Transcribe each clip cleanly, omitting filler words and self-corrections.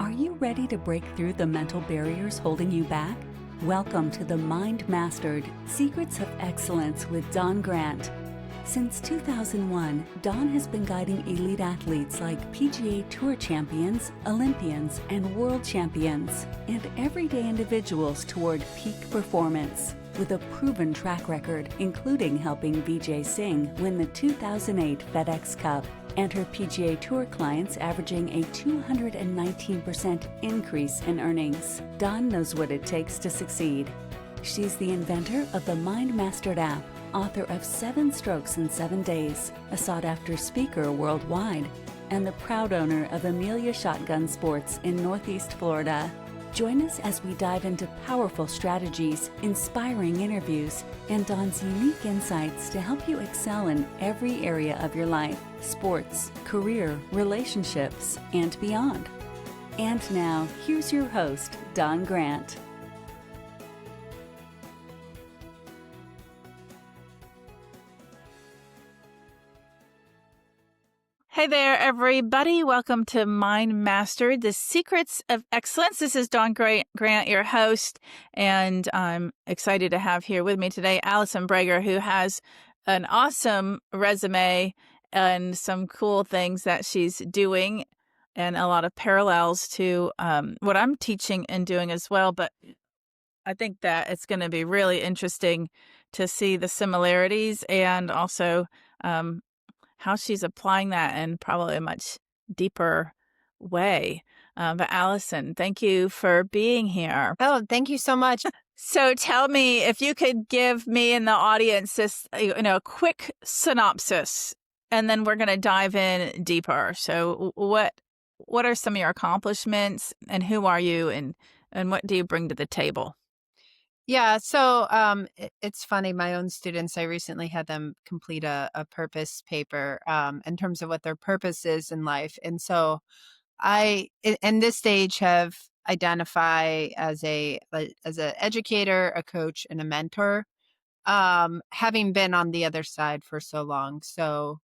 Are you ready to break through the mental barriers holding you back? Welcome to the Mind Mastered Secrets of Excellence with Don Grant. Since 2001, Don has been guiding elite athletes like PGA Tour champions, Olympians, and world champions, and everyday individuals toward peak performance. With a proven track record, including helping Vijay Singh win the 2008 FedEx Cup, and her PGA Tour clients averaging a 219% increase in earnings. Dawn knows what it takes to succeed. She's the inventor of the Mind Mastered app, author of 7 Strokes in 7 Days, a sought-after speaker worldwide, and the proud owner of Amelia Shotgun Sports in Northeast Florida. Join us as we dive into powerful strategies, inspiring interviews, and Dawn's unique insights to help you excel in every area of your life, sports, career, relationships, and beyond. And now, here's your host, Don Grant. Hey there, everybody. Welcome to Mind Mastered, the Secrets of Excellence. This is Don Grant, your host, and I'm excited to have here with me today Allison Brager, who has an awesome resume and some cool things that she's doing and a lot of parallels to what I'm teaching and doing as well. But I think that it's going to be really interesting to see the similarities and also how she's applying that in probably a much deeper way. But Allison, thank you for being here. Oh, thank you so much. So tell me if you could give me and the audience this, a quick synopsis, and then we're going to dive in deeper. So what are some of your accomplishments, and who are you, and what do you bring to the table? Yeah, so it's funny. My own students, I recently had them complete a purpose paper in terms of what their purpose is in life. And so I, in this stage, have identify as an educator, a coach, and a mentor, having been on the other side for so long. So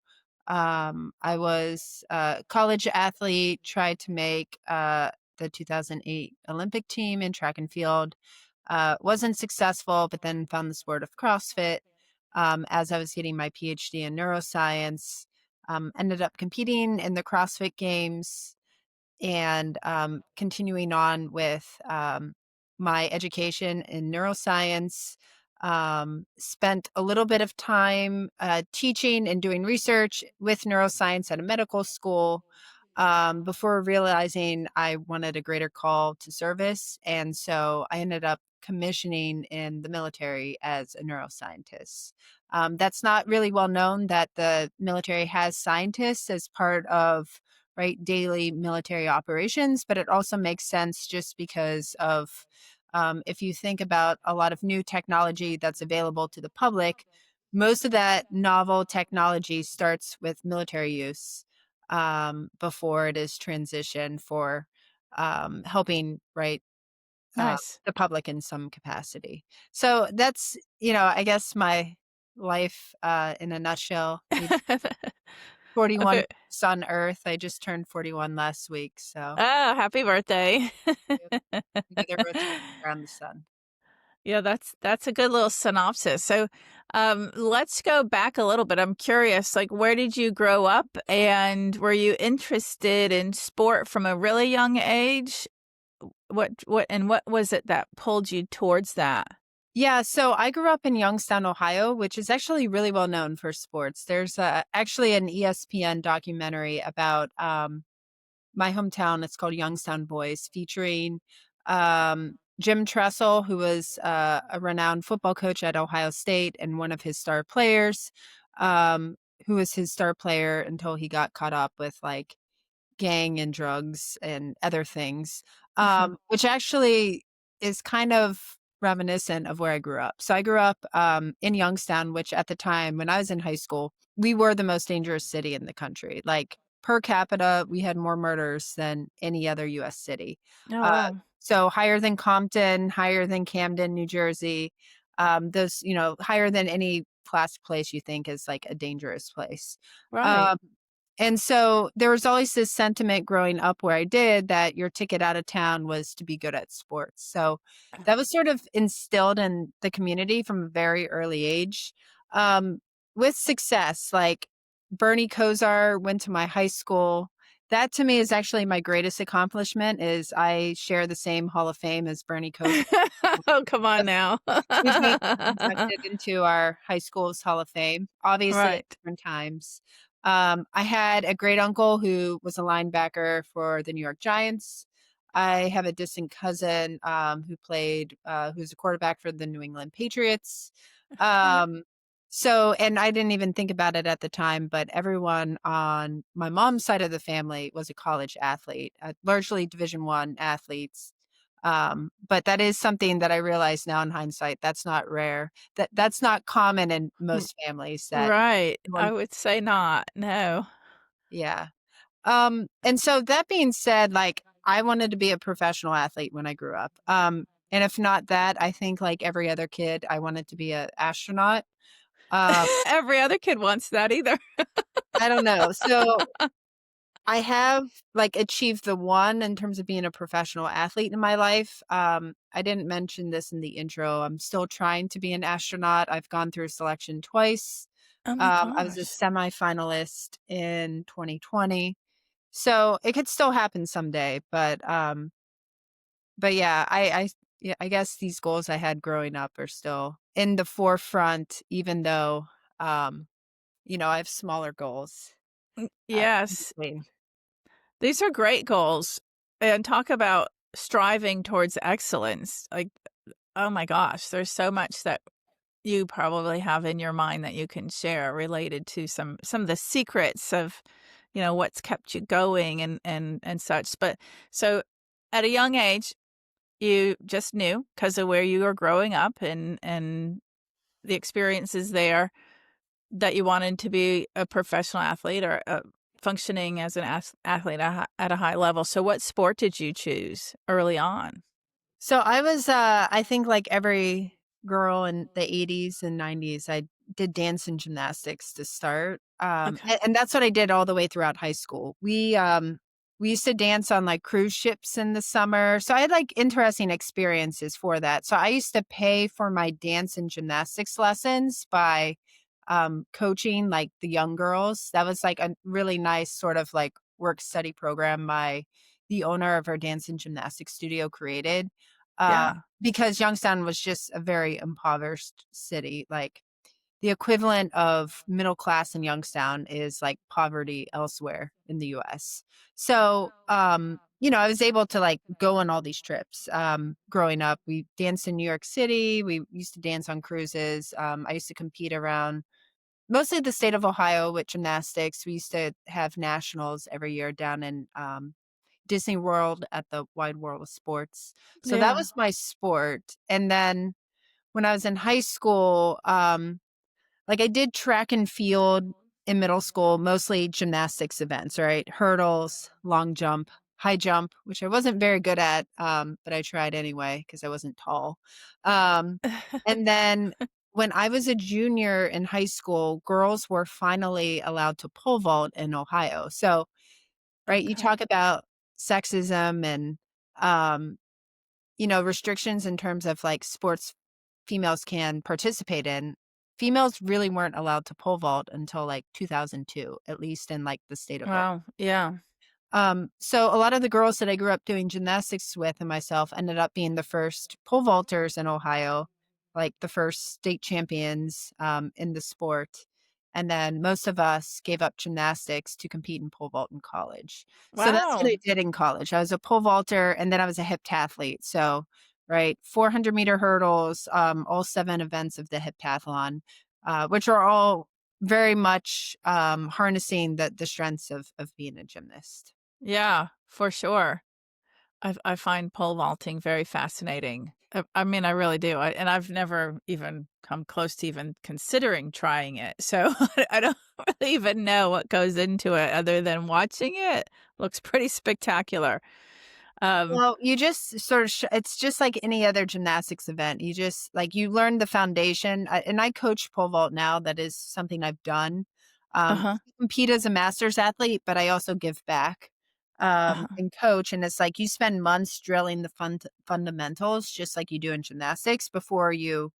I was a college athlete, tried to make the 2008 Olympic team in track and field. Wasn't successful, but then found the sport of CrossFit as I was getting my PhD in neuroscience. Ended up competing in the CrossFit Games and continuing on with my education in neuroscience. Spent a little bit of time teaching and doing research with neuroscience at a medical school. Before realizing I wanted a greater call to service. And so I ended up commissioning in the military as a neuroscientist. That's not really well known that the military has scientists as part of daily military operations, but it also makes sense just because of if you think about a lot of new technology that's available to the public, most of that novel technology starts with military use before it is transitioned for helping Nice. the public in some capacity. So that's, I guess my life in a nutshell. 41 Okay. on Earth. I just turned 41 last week. So Oh, happy birthday. neither of us are around the sun. Yeah, that's a good little synopsis. So let's go back a little bit. I'm curious, like, where did you grow up, and were you interested in sport from a really young age? What was it that pulled you towards that? Yeah, so I grew up in Youngstown, Ohio, which is actually really well known for sports. There's actually an ESPN documentary about my hometown. It's called Youngstown Boys, featuring Jim Tressel, who was a renowned football coach at Ohio State and one of his star players, who was his star player until he got caught up with gang and drugs and other things, which actually is kind of reminiscent of where I grew up. So I grew up in Youngstown, which at the time when I was in high school, we were the most dangerous city in the country. Like per capita, we had more murders than any other U.S. city. Oh, wow. So higher than Compton, higher than Camden, New Jersey, those, higher than any class place you think is like a dangerous place. Right. And so there was always this sentiment growing up where I did that your ticket out of town was to be good at sports. So that was sort of instilled in the community from a very early age, um, with success. Like Bernie Kosar went to my high school. That to me is actually my greatest accomplishment is I share the same Hall of Fame as Bernie Kosar. Oh, come on now. He was inducted into our high school's Hall of Fame, obviously at Right. different times. I had a great uncle who was a linebacker for the New York Giants. I have a distant cousin who's a quarterback for the New England Patriots. Um, and I didn't even think about it at the time, but everyone on my mom's side of the family was a college athlete, largely Division I athletes. But that is something that I realize now in hindsight, that's not rare. That's not common in R most families that right. one. I would say not. No. Yeah. And so that being said, like I wanted to be a professional athlete when I grew up. And if not that, I think like every other kid, I wanted to be an astronaut. Um, Every other kid wants that either. I don't know. So I have like achieved the one in terms of being a professional athlete in my life. I didn't mention this in the intro. I'm still trying to be an astronaut. I've gone through selection twice. Oh my I was a gosh. semifinalist in 2020. So it could still happen someday, but yeah, yeah, I guess these goals I had growing up are still in the forefront, even though um, I have smaller goals in Yes. between. These are great goals. And talk about striving towards excellence. Like, oh my gosh, there's so much that you probably have in your mind that you can share related to some of the secrets of, what's kept you going and such. But so at a young age, you just knew because of where you were growing up and the experiences there that you wanted to be a professional athlete or functioning as an athlete at a high level. So what sport did you choose early on? So I was, I think like every girl in the 80s and 90s, I did dance and gymnastics to start. Okay. And that's what I did all the way throughout high school. We used to dance on like cruise ships in the summer. So I had like interesting experiences for that. So I used to pay for my dance and gymnastics lessons by coaching like the young girls. That was like a really nice sort of like work study program the owner of our dance and gymnastics studio created. Uh, Yeah. because Youngstown was just a very impoverished city. Like the equivalent of middle class in Youngstown is like poverty elsewhere in the US. So, I was able to like go on all these trips. Growing up, we danced in New York City. We used to dance on cruises. I used to compete around mostly the state of Ohio with gymnastics. We used to have nationals every year down in Disney World at the Wide World of Sports. So that Yeah. was my sport. And then when I was in high school, like I did track and field in middle school, mostly gymnastics events, right? Hurdles, long jump, high jump, which I wasn't very good at, but I tried anyway because I wasn't tall. Um, and then when I was a junior in high school, girls were finally allowed to pole vault in Ohio. So, right, you Okay. talk about sexism and um, restrictions in terms of like sports females can participate in. Females really weren't allowed to pole vault until like 2002, at least in like the state of Ohio. Wow. Yeah. So a lot of the girls that I grew up doing gymnastics with and myself ended up being the first pole vaulters in Ohio, like the first state champions in the sport. And then most of us gave up gymnastics to compete in pole vault in college. So that's what Wow. I did in college. I was a pole vaulter and then I was a heptathlete. So, right, 400-meter hurdles, all 7 events of the heptathlon, which are all very much harnessing the strengths of being a gymnast. Yeah, for sure. I find pole vaulting very fascinating. I mean, I really do. And I've never even come close to even considering trying it. So I don't really even know what goes into it other than watching it. Looks pretty spectacular. Um, Well, you just sort of it's just like any other gymnastics event. You just like you learn the foundation. And I coach pole vault now. That is something I've done. Uh-huh. I compete as a master's athlete, but I also give back Uh-huh. and coach. And it's like you spend months drilling the fundamentals, just like you do in gymnastics, before you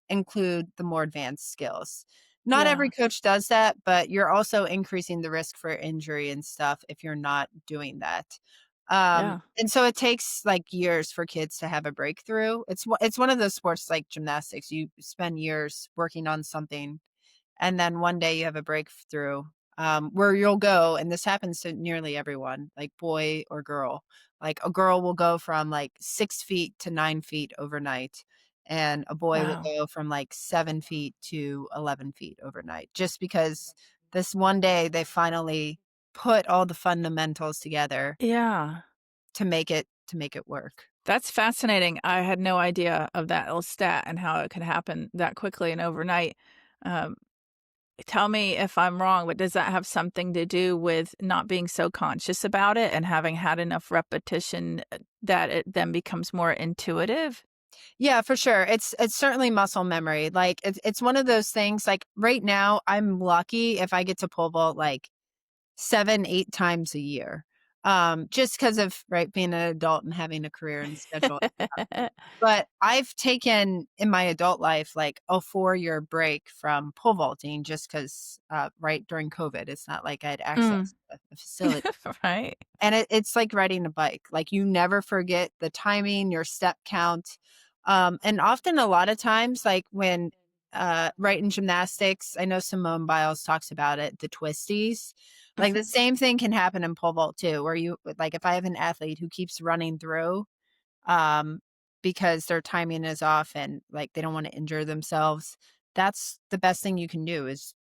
include the more advanced skills. Not every Yeah. coach does that, but you're also increasing the risk for injury and stuff if you're not doing that. Yeah. And so it takes like years for kids to have a breakthrough. It's one of those sports like gymnastics. You spend years working on something and then one day you have a breakthrough where you'll go, and this happens to nearly everyone, like boy or girl. Like a girl will go from like 6 feet to 9 feet overnight, and a boy will Wow. go from like 7 feet to 11 feet overnight, just because this one day they finally put all the fundamentals together Yeah. to make it work. That's fascinating. I had no idea of that little stat and how it could happen that quickly and overnight. Um, Tell me if I'm wrong, but does that have something to do with not being so conscious about it and having had enough repetition that it then becomes more intuitive? Yeah, for sure. It's certainly muscle memory. Like it's one of those things. Like right now, I'm lucky if I get to pole vault like 7, 8 times a year. Just because of, right, being an adult and having a career and schedule. But I've taken in my adult life like a 4-year break from pole vaulting just because, right during COVID, it's not like I had Mm. access to a facility. Right. And it's like riding a bike. Like you never forget the timing, your step count. And often a lot of times, like when right in gymnastics, I know Simone Biles talks about it, the twisties. Like the Mhm. same thing can happen in pole vault too, where you like if I have an athlete who keeps running through um because their timing is off and like they don't want to injure themselves, that's the best thing you can do is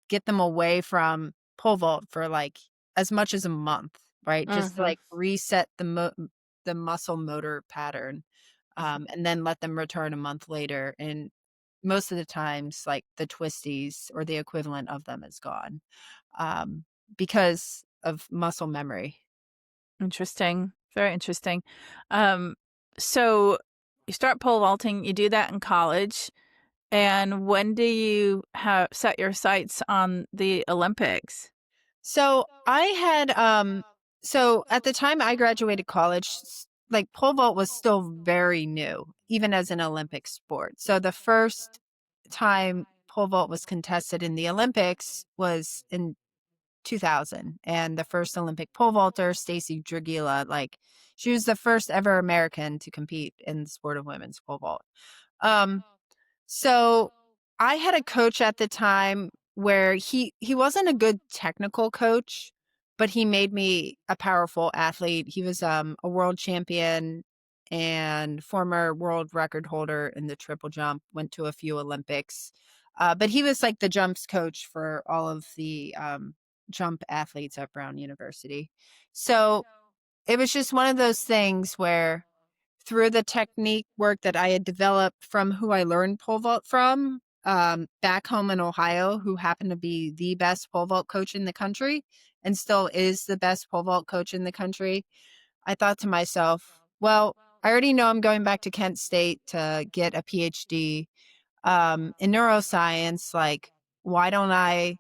get them away from pole vault for like as much as a month, right? Just to Mhm. like reset the muscle motor pattern, and then let them return a month later. And most of the times, like the twisties or the equivalent of them is gone, um, because of muscle memory. Interesting. Very interesting. Um, so you start pole vaulting, you do that in college. And when do you have set your sights on the Olympics? So I had so at the time I graduated college, like pole vault was still very new, even as an Olympic sport. So the first time pole vault was contested in the Olympics was in 2000, and the first Olympic pole vaulter, Stacy Dragila, like she was the first ever American to compete in the sport of women's pole vault. Um, so I had a coach at the time where he wasn't a good technical coach, but he made me a powerful athlete. He was a world champion and former world record holder in the triple jump, went to a few Olympics. But he was like the jumps coach for all of the jump athletes at Brown University. So it was just one of those things where through the technique work that I had developed from who I learned pole vault from, back home in Ohio, who happened to be the best pole vault coach in the country and still is the best pole vault coach in the country, I thought to myself, well, I already know I'm going back to Kent State to get a PhD in neuroscience. Like, why don't I,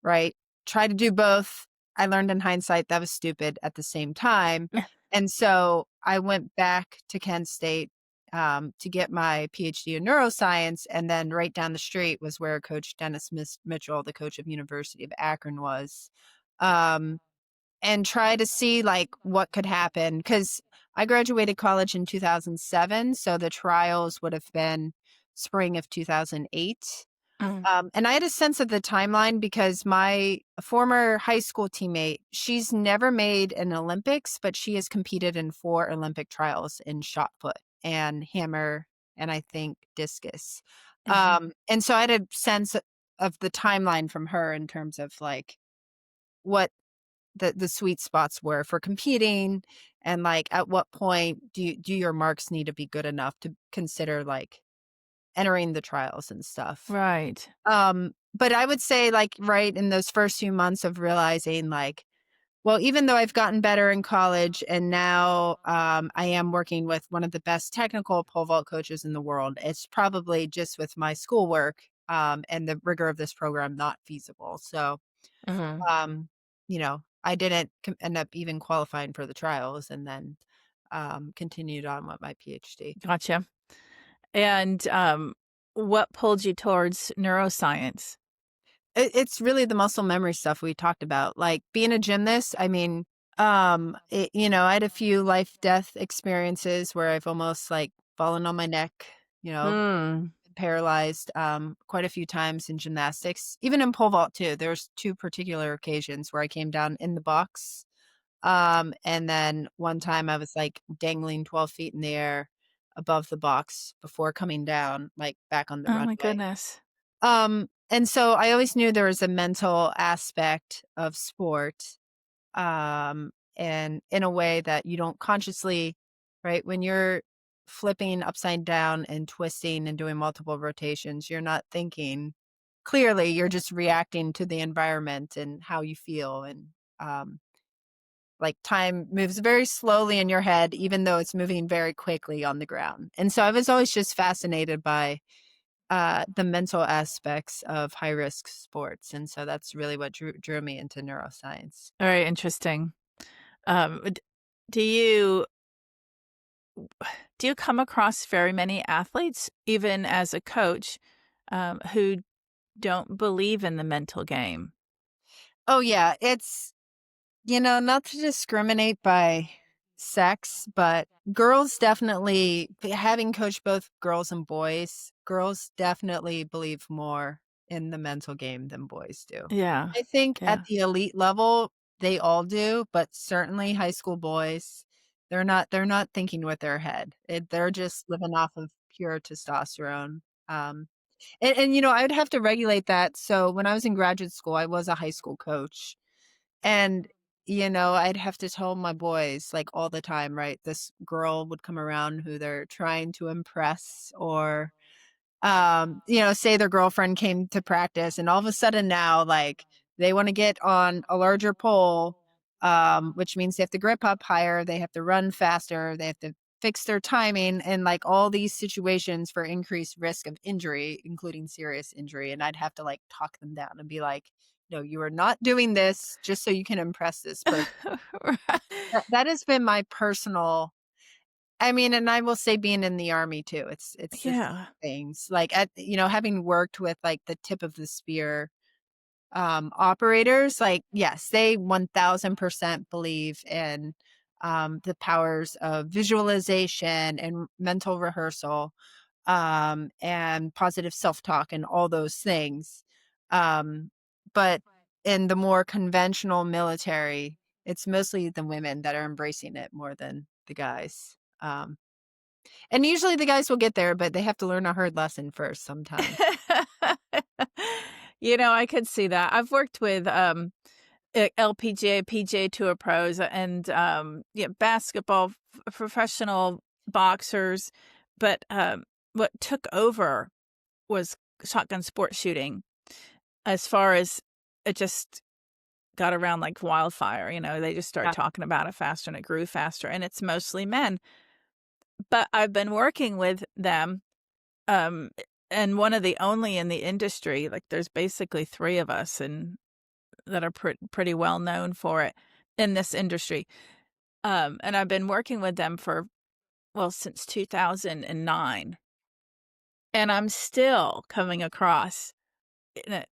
right? Try to do both. I learned in hindsight that was stupid at the same time. And so I went back to Kent State to get my PhD in neuroscience. And then right down the street was where Coach Dennis Mitchell, the coach of University of Akron, was. Um, and try to see like what could happen. Because I graduated college in 2007. So the trials would have been spring of 2008. Mm. And I had a sense of the timeline because my former high school teammate, she's never made an Olympics, but she has competed in 4 Olympic trials in shot put and hammer and I think discus. Mhm. And so I had a sense of the timeline from her in terms of like what the sweet spots were for competing and like at what point do your marks need to be good enough to consider like entering the trials and stuff. Right. But I would say like right in those first few months of realizing like, well, even though I've gotten better in college and now I am working with one of the best technical pole vault coaches in the world, it's probably just with my schoolwork and the rigor of this program not feasible. So, Mhm. I didn't end up even qualifying for the trials, and then continued on with my PhD. Gotcha. And what pulled you towards neuroscience? It's really the muscle memory stuff we talked about. Like being a gymnast, I mean, I had a few life death experiences where I've almost like fallen on my neck, you know, Hmm. paralyzed quite a few times in gymnastics, even in pole vault too. There's two particular occasions where I came down in the box. And then one time I was like dangling 12 feet in the air above the box before coming down, like back on the Oh my runway. goodness. And so I always knew there was a mental aspect of sport, and in a way that you don't consciously, right? When you're flipping upside down and twisting and doing multiple rotations, you're not thinking clearly, you're just reacting to the environment and how you feel. And like time moves very slowly in your head, even though it's moving very quickly on the ground. And so I was always just fascinated by the mental aspects of high risk sports. And so that's really what drew me into neuroscience. Very interesting. D do you come across very many athletes, even as a coach, who don't believe in the mental game? Oh, yeah. It's, not to discriminate by sex, but girls definitely, having coached both girls and boys, girls definitely believe more in the mental game than boys do. Yeah, I think at yeah. the elite level, they all do, but certainly high school boys, they're not thinking with their head. They're just living off of pure testosterone. Um, and I would have to regulate that. So when I was in graduate school, I was a high school coach. And, I'd have to tell my boys like all the time, right? This girl would come around who they're trying to impress, or say their girlfriend came to practice and all of a sudden now like they want to get on a larger pole, which means they have to grip up higher, they have to run faster, they have to fix their timing, and like all these situations for increased risk of injury, including serious injury. And I'd have to like talk them down and be like, no, you are not doing this just so you can impress this person. That has been my personal, I mean, and I will say being in the army too, it's the same Yeah. things. Like having worked with like the tip of the spear operators, like yes, they 1000% believe in the powers of visualization and mental rehearsal, and positive self-talk and all those things. But in the more conventional military, it's mostly the women that are embracing it more than the guys. And usually the guys will get there, but they have to learn a hard lesson first sometimes. I could see that. I've worked with, LPGA, PGA Tour pros and, yeah, basketball, professional boxers, but, what took over was shotgun sport shooting as far as it just got around like wildfire, they just started Yeah. talking about it faster and it grew faster, and it's mostly men. But I've been working with them, um, and one of the only in the industry, like, there's basically 3 of us and that are pretty well known for it in this industry. And I've been working with them for, well, since 2009, and I'm still coming across in it,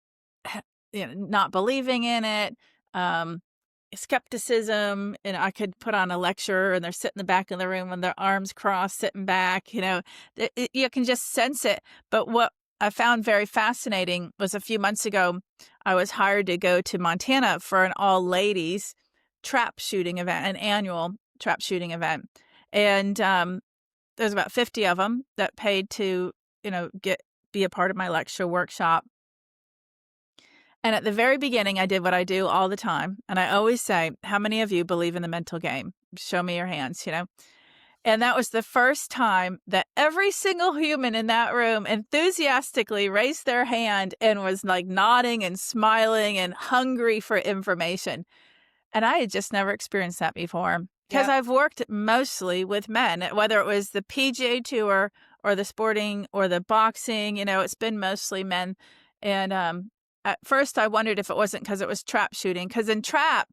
not believing in it, um, skepticism, and I could put on a lecture and they're sitting in the back of the room with their arms crossed, sitting back, you can just sense it. But what I found very fascinating was a few months ago, I was hired to go to Montana for an all ladies trap shooting event, an annual trap shooting event. And there's about 50 of them that paid to, be a part of my lecture workshop. And at the very beginning, I did what I do all the time. And I always say, how many of you believe in the mental game? Show me your hands. And that was the first time that every single human in that room enthusiastically raised their hand and was like nodding and smiling and hungry for information. And I had just never experienced that before because Yeah. I've worked mostly with men, whether it was the PGA Tour or the sporting or the boxing, it's been mostly men. And at first I wondered if it wasn't because it was trap shooting, because in trap,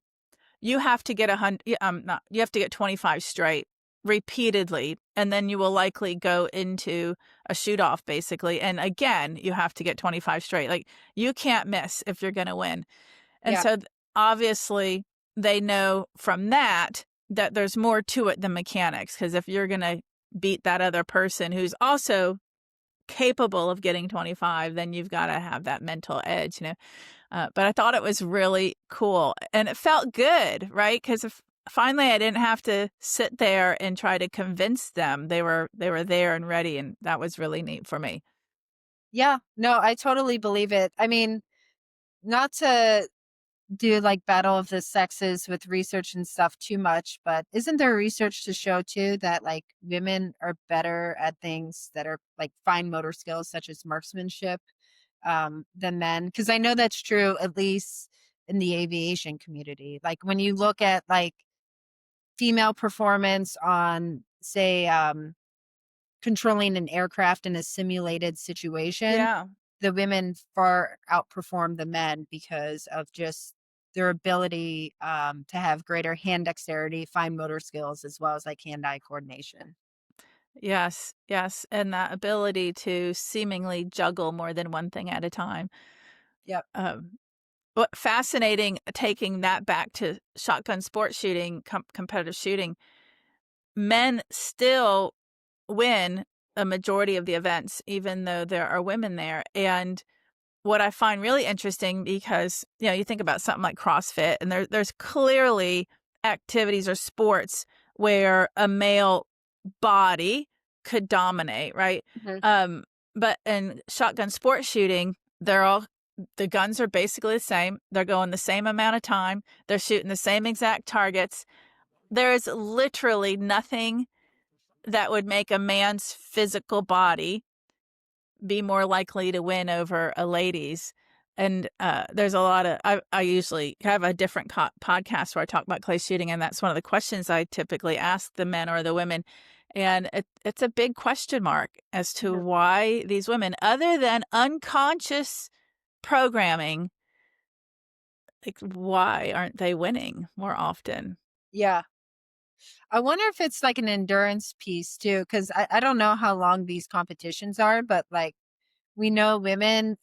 you have to get you have to get 25 straight repeatedly, and then you will likely go into a shoot off basically. And again, you have to get 25 straight. Like, you can't miss if you're going to win. And Yeah. so obviously they know from that there's more to it than mechanics, because if you're going to beat that other person who's also capable of getting 25, then you've got to have that mental edge. But I thought it was really cool, and it felt good, right? Because finally I didn't have to sit there and try to convince them. They were there and ready, and that was really neat for me. Yeah. No, I totally believe it. I mean, not to do like battle of the sexes with research and stuff too much, but isn't there research to show too that like women are better at things that are like fine motor skills such as marksmanship than men? Because I know that's true at least in the aviation community. Like when you look at like female performance on say controlling an aircraft in a simulated situation, Yeah. the women far outperform the men because of just their ability to have greater hand dexterity, fine motor skills, as well as like hand-eye coordination. Yes, yes, and that ability to seemingly juggle more than one thing at a time. Yep. Um, what fascinating, taking that back to shotgun sports shooting, competitive shooting, men still win a majority of the events, even though there are women there. And what I find really interesting, because, you think about something like CrossFit, and there's clearly activities or sports where a male body could dominate, right? Mhm. Um, but in shotgun sports shooting, the guns are basically the same. They're going the same amount of time. They're shooting the same exact targets. There is literally nothing that would make a man's physical body be more likely to win over a lady's. And there's a lot of, I usually have a different podcast where I talk about clay shooting, and that's one of the questions I typically ask the men or the women. And it's a big question mark as to Mhm. why these women, other than unconscious programming, like, why aren't they winning more often? Yeah. I wonder if it's like an endurance piece too, because I don't know how long these competitions are, but like we know women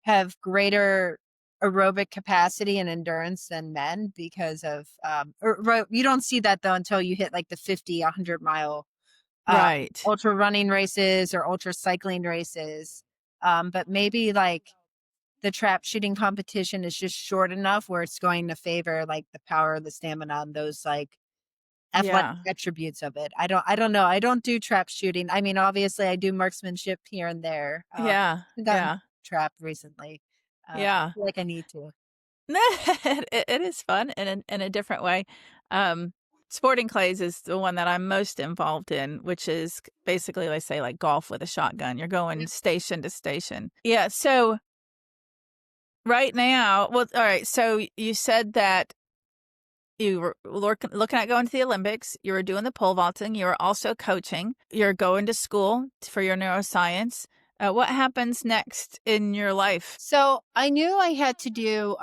have greater aerobic capacity and endurance than men because of you don't see that though until you hit like the 50 100 mile uh Right. ultra running races or ultra cycling races, but maybe like the trap shooting competition is just short enough where it's going to favor like the power, the stamina, and those like athletic Yeah. attributes of it. I don't know. I don't do trap shooting. I mean, obviously I do marksmanship here and there. Yeah. I've gotten Yeah. trapped recently. I Yeah. feel like I need to. It is fun in a different way. Um, Sporting clays is the one that I'm most involved in, which is basically, let's say, like golf with a shotgun. You're going Yep. station to station. Yeah. So right now, well, all right. So you said that you were looking at going to the Olympics. You were doing the pole vaulting. You were also coaching. You're going to school for your neuroscience. What happens next in your life? So I knew I had to do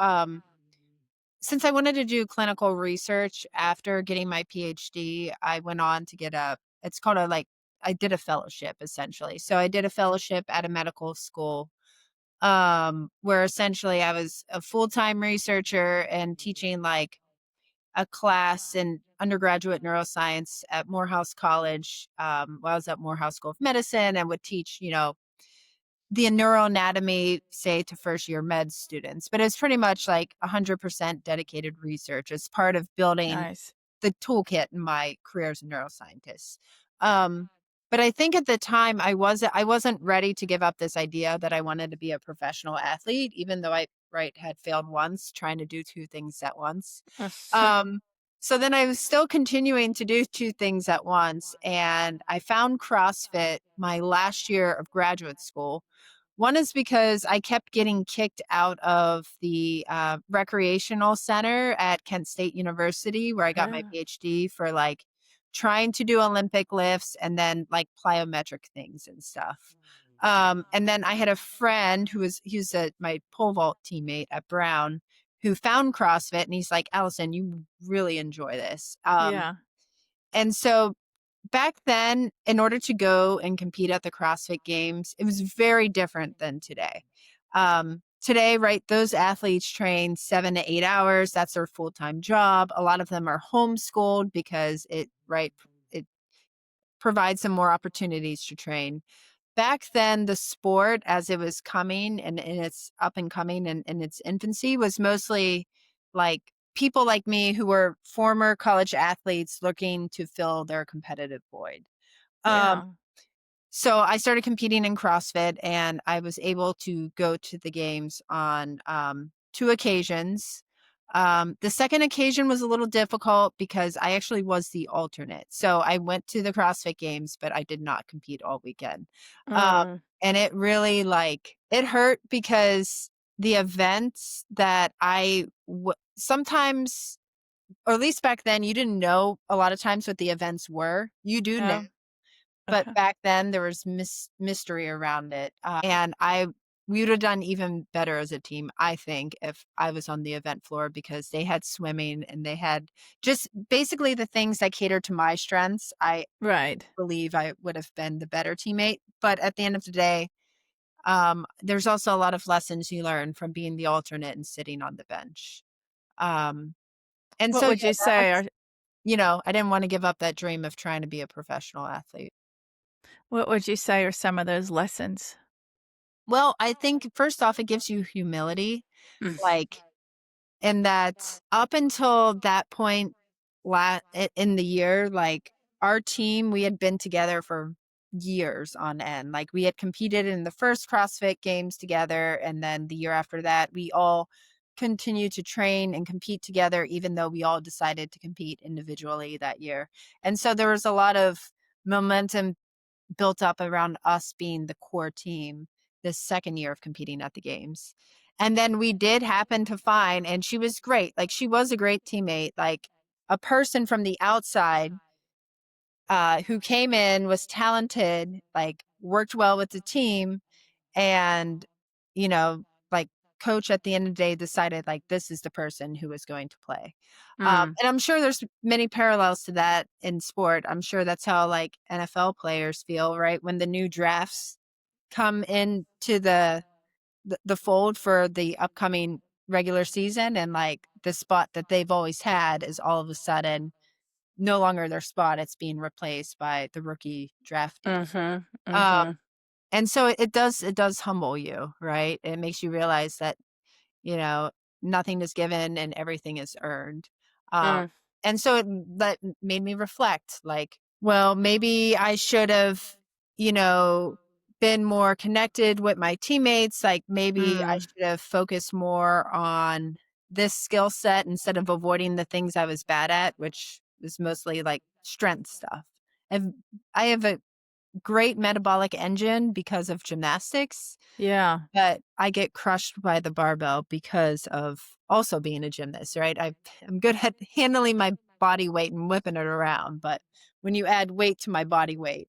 since I wanted to do clinical research after getting my PhD, I went on to get it's called a like I did a fellowship essentially. So I did a fellowship at a medical school where essentially I was a full-time researcher and teaching like a class in undergraduate neuroscience at Morehouse College. While I was at Morehouse School of Medicine and would teach, the neuroanatomy, say, to first year med students. But it's pretty much like 100% dedicated research as part of building Nice. the toolkit in my career as a neuroscientist. Um, but I think at the time I wasn't ready to give up this idea that I wanted to be a professional athlete, even though I had failed once trying to do two things at once. Um, so then I was still continuing to do two things at once, and I found CrossFit my last year of graduate school. One is because I kept getting kicked out of the recreational center at Kent State University, where I got my Oh. PhD for like trying to do Olympic lifts and then like plyometric things and stuff. And then I had a friend he was my pole vault teammate at Brown who found CrossFit, and he's like, Allison, you really enjoy this. Yeah. And so back then, in order to go and compete at the CrossFit Games, it was very different than today. Today, right, those athletes train 7 to 8 hours. That's their full-time job. A lot of them are homeschooled because it provides them more opportunities to train. Back then, the sport, as it was coming and it's up and coming and in its infancy, was mostly like people like me who were former college athletes looking to fill their competitive void. Um, Yeah. so I started competing in CrossFit, and I was able to go to the games on 2 occasions. The second occasion was a little difficult because I actually was the alternate. So I went to the CrossFit Games, but I did not compete all weekend. Um, Mm. and it really it hurt because the events that sometimes, or at least back then, you didn't know a lot of times what the events were. You do now, Oh, but okay. back then there was mystery around it. And we would have done even better as a team, I think, if I was on the event floor, because they had swimming and they had just basically the things that catered to my strengths. I Right. believe I would have been the better teammate. But at the end of the day, there's also a lot of lessons you learn from being the alternate and sitting on the bench. Um, and What so, would yeah, you say that's, are I didn't want to give up that dream of trying to be a professional athlete. what would you say are some of those lessons? Well, I think first off, it gives you humility, Mm. like, in that up until that point in the year, like our team, we had been together for years on end. Like we had competed in the first CrossFit Games together, and then the year after that, we all continued to train and compete together, even though we all decided to compete individually that year. And so there was a lot of momentum built up around us being the core team this second year of competing at the games. And then we did happen to find, and she was great. Like she was a great teammate, like a person from the outside who came in, was talented, like worked well with the team, and you know, like coach at the end of the day decided like this is the person who was going to play. Mm. And I'm sure there's many parallels to that in sport. I'm sure that's how like NFL players feel, right? When the new drafts come into the fold for the upcoming regular season, and like the spot that they've always had is all of a sudden no longer their spot. It's being replaced by the rookie draftee. Mhm. Um, Mhm. and so it does humble you, right? It makes you realize that, you know, nothing is given and everything is earned. Um, Mm. and so that made me reflect, like, well, maybe I should have, you know, been more connected with my teammates. Like maybe I Mm. should have focused more on this skill set instead of avoiding the things I was bad at, which was mostly like strength stuff. I've, I have a great metabolic engine because of gymnastics, Yeah. but I get crushed by the barbell because of also being a gymnast, right? I'm good at handling my body weight and whipping it around, but when you add weight to my body weight,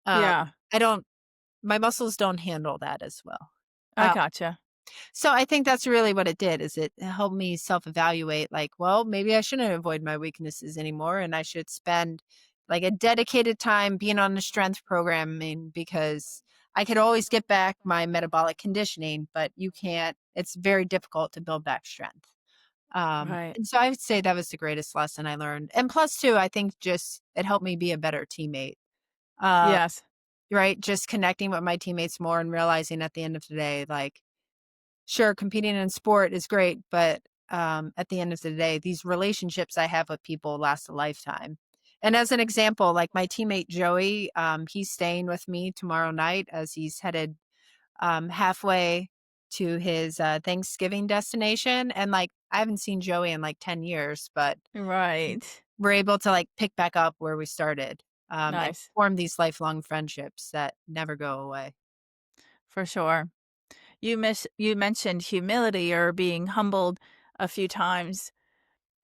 um, Yeah. I don't, my muscles don't handle that as well. I Uh, gotcha. so I think that's really what it did, is it helped me self-evaluate, like, well, maybe I shouldn't avoid my weaknesses anymore, and I should spend like a dedicated time being on the strength programming, because I could always get back my metabolic conditioning, but you can't, it's very difficult to build back strength. Right. And so I would say that was the greatest lesson I learned. And plus two, I think just it helped me be a better teammate. Uh, Yes. right. Just connecting with my teammates more and realizing at the end of the day, like, sure, competing in sport is great, but at the end of the day, these relationships I have with people last a lifetime. And as an example, like my teammate Joey, he's staying with me tomorrow night as he's headed halfway to his Thanksgiving destination. And like I haven't seen Joey in like 10 years, but Right. we're able to like pick back up where we started, and Nice. form these lifelong friendships that never go away. For sure. You mentioned humility or being humbled a few times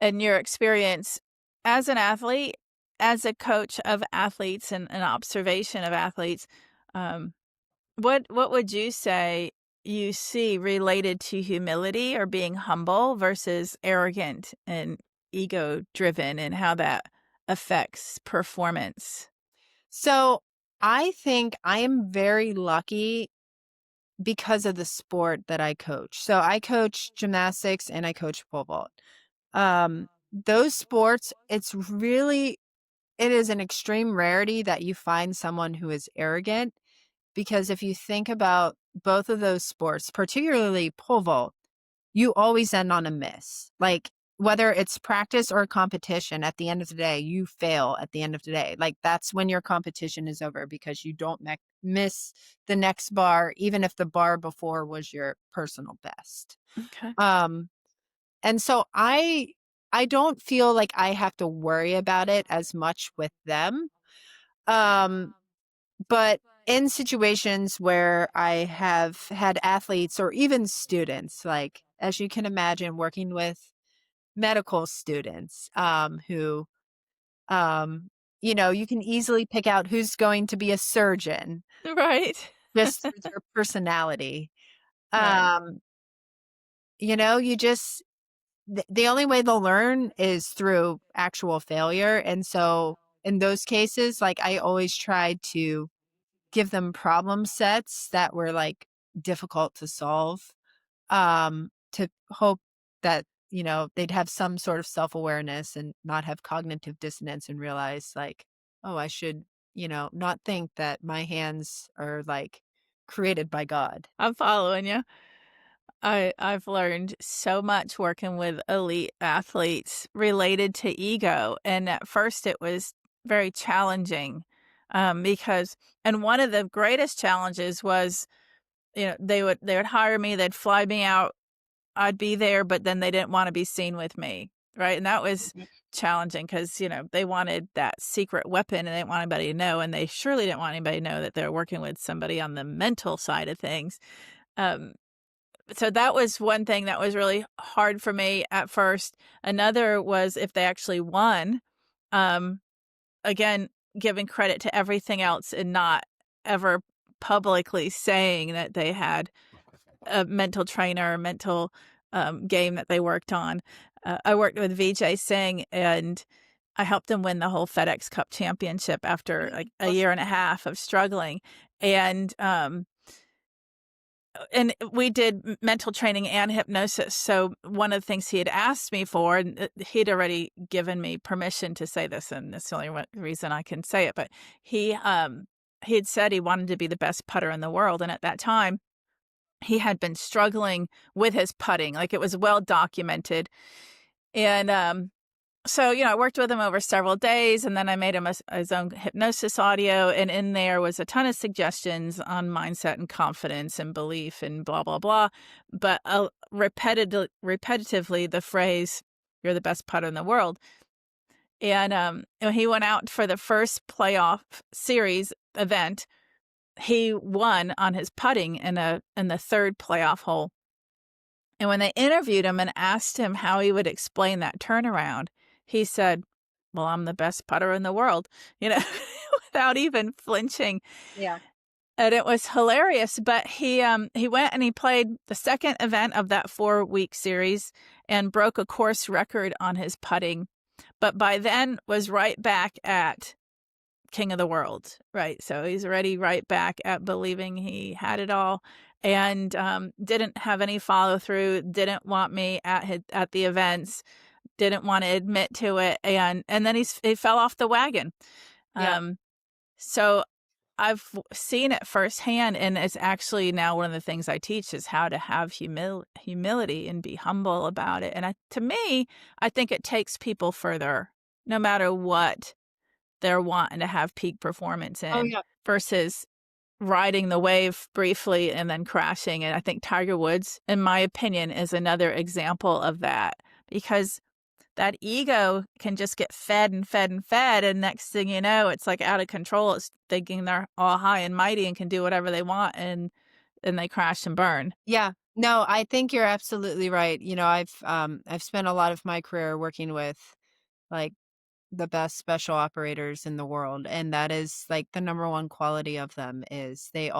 in your experience as an athlete. as a coach of athletes and an observation of athletes, um, what would you say you see related to humility or being humble versus arrogant and ego driven, and how that affects performance? So I think I am very lucky because of the sport that I coach. So I coach gymnastics and I coach pole vault. Those sports, it is an extreme rarity that you find someone who is arrogant, because if you think about both of those sports, particularly pole vault, you always end on a miss. Like, whether it's practice or competition, at the end of the day, you fail at the end of the day. Like, that's when your competition is over, because you don't miss the next bar, even if the bar before was your personal best. Okay. Um, and so I don't feel like I have to worry about it as much with them. Um, but in situations where I have had athletes or even students, like, as you can imagine, working with medical students, who, um, you can easily pick out who's going to be a surgeon Right. just through their personality. Right. Um, you just, the only way they'll learn is through actual failure. And so in those cases, like, I always tried to give them problem sets that were, like, difficult to solve, to hope that, they'd have some sort of self-awareness and not have cognitive dissonance and realize, like, oh, I should, not think that my hands are, like, created by God. I'm following you. I've learned so much working with elite athletes related to ego, and at first it was very challenging, because and one of the greatest challenges was, they would hire me, they'd fly me out, I'd be there, but then they didn't wanna be seen with me, right? And that was Mhm. challenging because they wanted that secret weapon, and they didn't want anybody to know, and they surely didn't want anybody to know that they're working with somebody on the mental side of things. Um, so that was one thing that was really hard for me at first. Another was if they actually won, um, again, giving credit to everything else and not ever publicly saying that they had a mental trainer, mental, game that they worked on. I worked with Vijay Singh, and I helped him win the whole FedEx Cup championship after, like, a year and a half of struggling, and, we did mental training and hypnosis. So one of the things he had asked me for, and he'd already given me permission to say this, and it's the only reason I can say it. But he had said he wanted to be the best putter in the world, and at that time he had been struggling with his putting, like, it was well documented. And so, I worked with him over several days, and then I made him his own hypnosis audio, and in there was a ton of suggestions on mindset and confidence and belief and blah, blah, blah. But repetitively, the phrase, "You're the best putter in the world." And when he went out for the first playoff series event, he won on his putting in the third playoff hole. And when they interviewed him and asked him how he would explain that turnaround, he said, "Well, I'm the best putter in the world," you know, without even flinching. Yeah. And it was hilarious. But he went and he played the second event of that 4-week series and broke a course record on his putting. But by then was right back at king of the world, right? So he's already right back at believing he had it all, and didn't have any follow through. Didn't want me at the events. Didn't want to admit to it, and then he fell off the wagon. Yeah. Um, so I've seen it firsthand, and it's actually now one of the things I teach is how to have humility and be humble about it. And to me, I think it takes people further, no matter what they're wanting to have peak performance Oh, in, yeah. versus riding the wave briefly and then crashing. And I think Tiger Woods, in my opinion, is another example of that, because that ego can just get fed and fed and fed. And next thing you know, it's like out of control. It's thinking they're all high and mighty and can do whatever they want. And they crash and burn. Yeah. No, I think you're absolutely right. I've spent a lot of my career working with, like, the best special operators in the world, and that is like the number one quality of them is they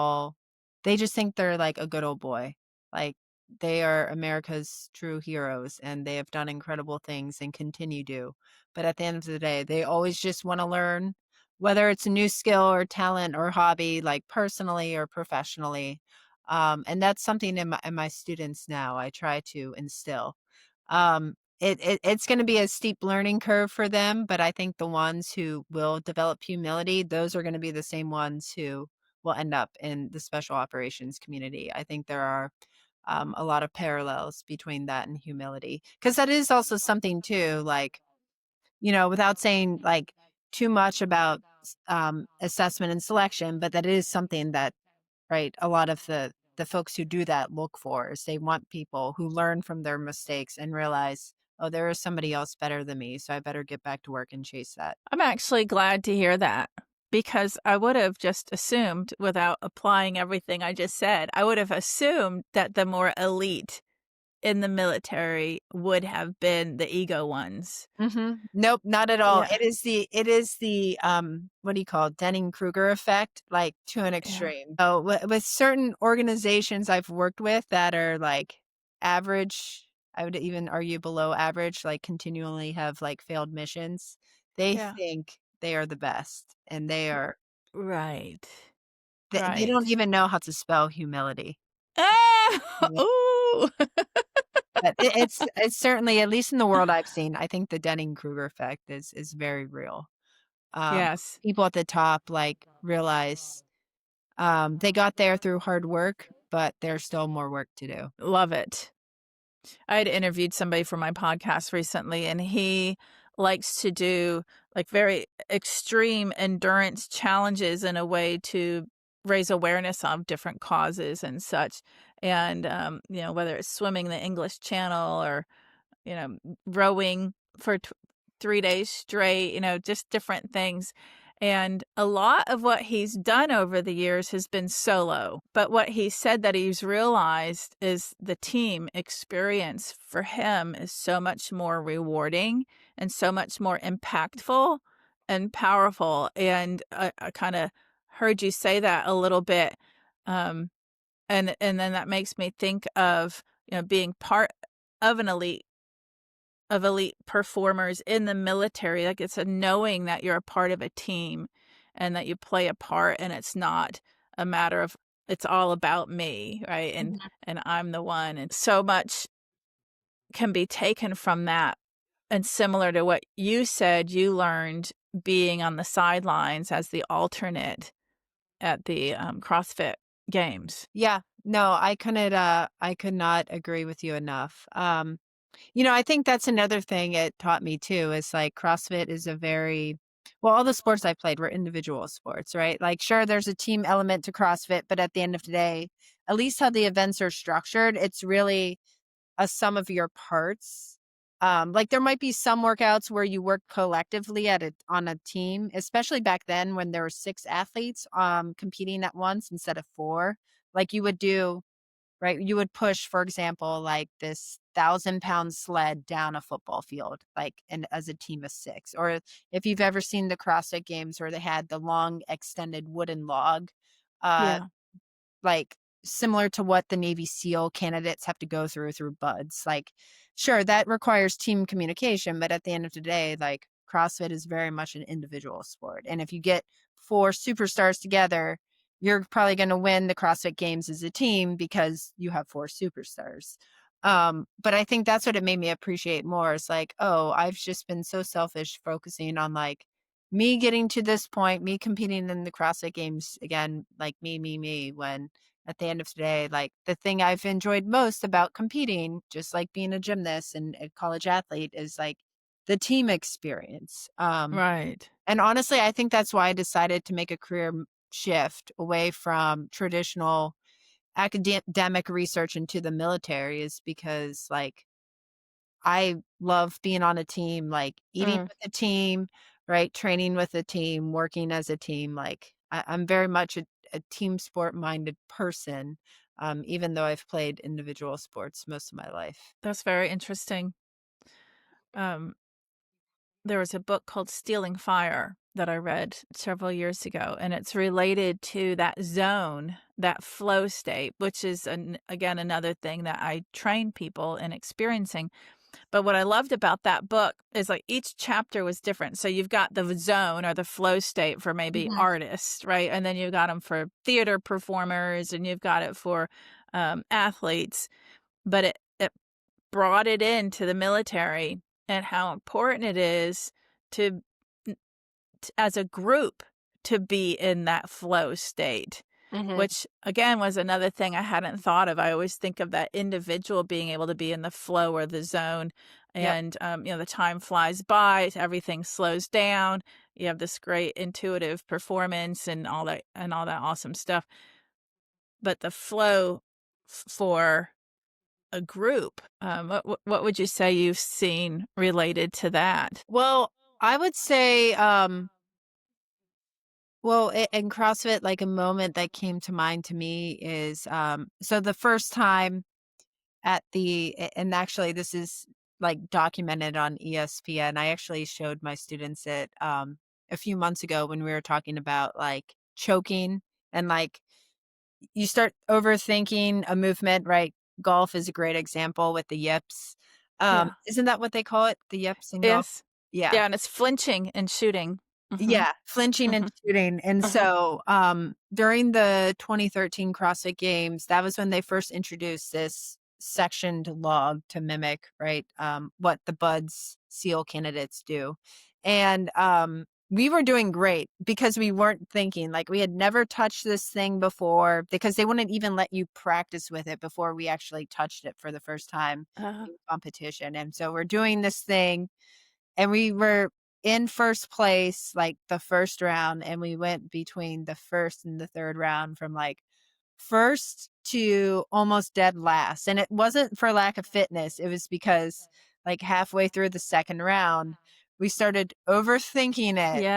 just think they're like a good old boy. Like they are America's true heroes and they have done incredible things and continue to. But at the end of the day, they always just want to learn whether it's a new skill or talent or hobby, like personally or professionally. And that's something in my students now I try to instill. It's going to be a steep learning curve for them, but I think the ones who will develop humility, those are going to be the same ones who will end up in the special operations community. I think there are a lot of parallels between that and humility, because that is also something too, like, without saying like too much about assessment and selection, but that is something that, right, a lot of the folks who do that look for is they want people who learn from their mistakes and realize, oh, there is somebody else better than me, so I better get back to work and chase that. I'm actually glad to hear that because I would have just assumed, without applying everything I just said, I would have assumed that the more elite in the military would have been the ego ones. Nope, not at all. Yeah. It is the what do you call it? Dunning-Kruger effect, like to an Yeah. extreme. So with certain organizations I've worked with that are like average, I would even argue below average, like continually have like failed missions. They Yeah. think they are the best, and Right. they don't Right. even know how to spell humility. Ah! Yeah. Ooh. But it's certainly, at least in the world I've seen, I think the Dunning-Kruger effect is very real. Um, Yes. People at the top, like, realize, they got there through hard work, but there's still more work to do. Love it. I had interviewed somebody for my podcast recently, and he likes to do like very extreme endurance challenges in a way to raise awareness of different causes and such. And, whether it's swimming the English Channel or rowing for 3 days straight, just different things. And a lot of what he's done over the years has been solo. But what he said that he's realized is the team experience for him is so much more rewarding and so much more impactful and powerful. And I kind of heard you say that a little bit. Um, and then that makes me think of, being part of elite performers in the military. Like, it's a knowing that you're a part of a team and that you play a part, and it's not a matter of it's all about me, right? Mhm. And I'm the one, and so much can be taken from that. And similar to what you said, you learned being on the sidelines as the alternate at the CrossFit games. Yeah. No, I could not agree with you enough. I think that's another thing it taught me too, is like CrossFit is a very all the sports I played were individual sports, right? Like, sure, there's a team element to CrossFit, but at the end of the day, at least how the events are structured, it's really a sum of your parts. Like there might be some workouts where you work collectively on a team, especially back then when there were 6 athletes competing at once instead of 4. Like you would do, right? You would push, for example, like this 1,000-pound sled down a football field, like, and as a team of 6. Or if you've ever seen the CrossFit games where they had the long extended wooden log, uh, Yeah. like similar to what the Navy SEAL candidates have to go through buds. Like, sure, that requires team communication, but at the end of the day, like CrossFit is very much an individual sport. And if you get 4 superstars together, you're probably going to win the CrossFit games as a team because you have 4 superstars. But I think that's what it made me appreciate more. It's like, oh, I've just been so selfish focusing on like me getting to this point, me competing in the CrossFit games again, like me, when at the end of the day, like the thing I've enjoyed most about competing, just like being a gymnast and a college athlete, is like the team experience. Right. And honestly, I think that's why I decided to make a career shift away from traditional academic research into the military, is because like I love being on a team, like eating Mm. with a team, right? Training with a team, working as a team. Like I'm very much a team sport minded person, even though I've played individual sports most of my life. That's very interesting. Um, there was a book called Stealing Fire that I read several years ago, and it's related to that zone, that flow state, which is, again, another thing that I train people in experiencing. But what I loved about that book is like each chapter was different. So you've got the zone or the flow state for maybe Mhm. artists, right? And then you've got them for theater performers, and you've got it for athletes. But it brought it into the military and how important it is to, as a group, to be in that flow state, Mhm. which again was another thing I hadn't thought of. I always think of that individual being able to be in the flow or the zone, Yep. and the time flies by, everything slows down. You have this great intuitive performance and all that awesome stuff. But the flow for a group, what would you say you've seen related to that? Well, I would say, well, in CrossFit, like a moment that came to mind to me is, so the first time and actually this is like documented on ESPN. I actually showed my students it a few months ago when we were talking about like choking and like you start overthinking a movement, right? Golf is a great example with the yips. Yeah. Isn't that what they call it? The yips in golf? Yes. Yeah. Yeah, and it's flinching and shooting. Mhm. Yeah, flinching and Mhm. shooting, and so, during the 2013 CrossFit Games, that was when they first introduced this sectioned log to mimic, right, what the BUD/S SEAL candidates do, and, we were doing great because we weren't thinking, like, we had never touched this thing before because they wouldn't even let you practice with it before we actually touched it for the first time Uh, in competition, and so we're doing this thing and we were in first place, like, the first round, and we went between the first and the third round from, like, first to almost dead last, and it wasn't for lack of fitness, it was because, like, halfway through the second round, we started overthinking it.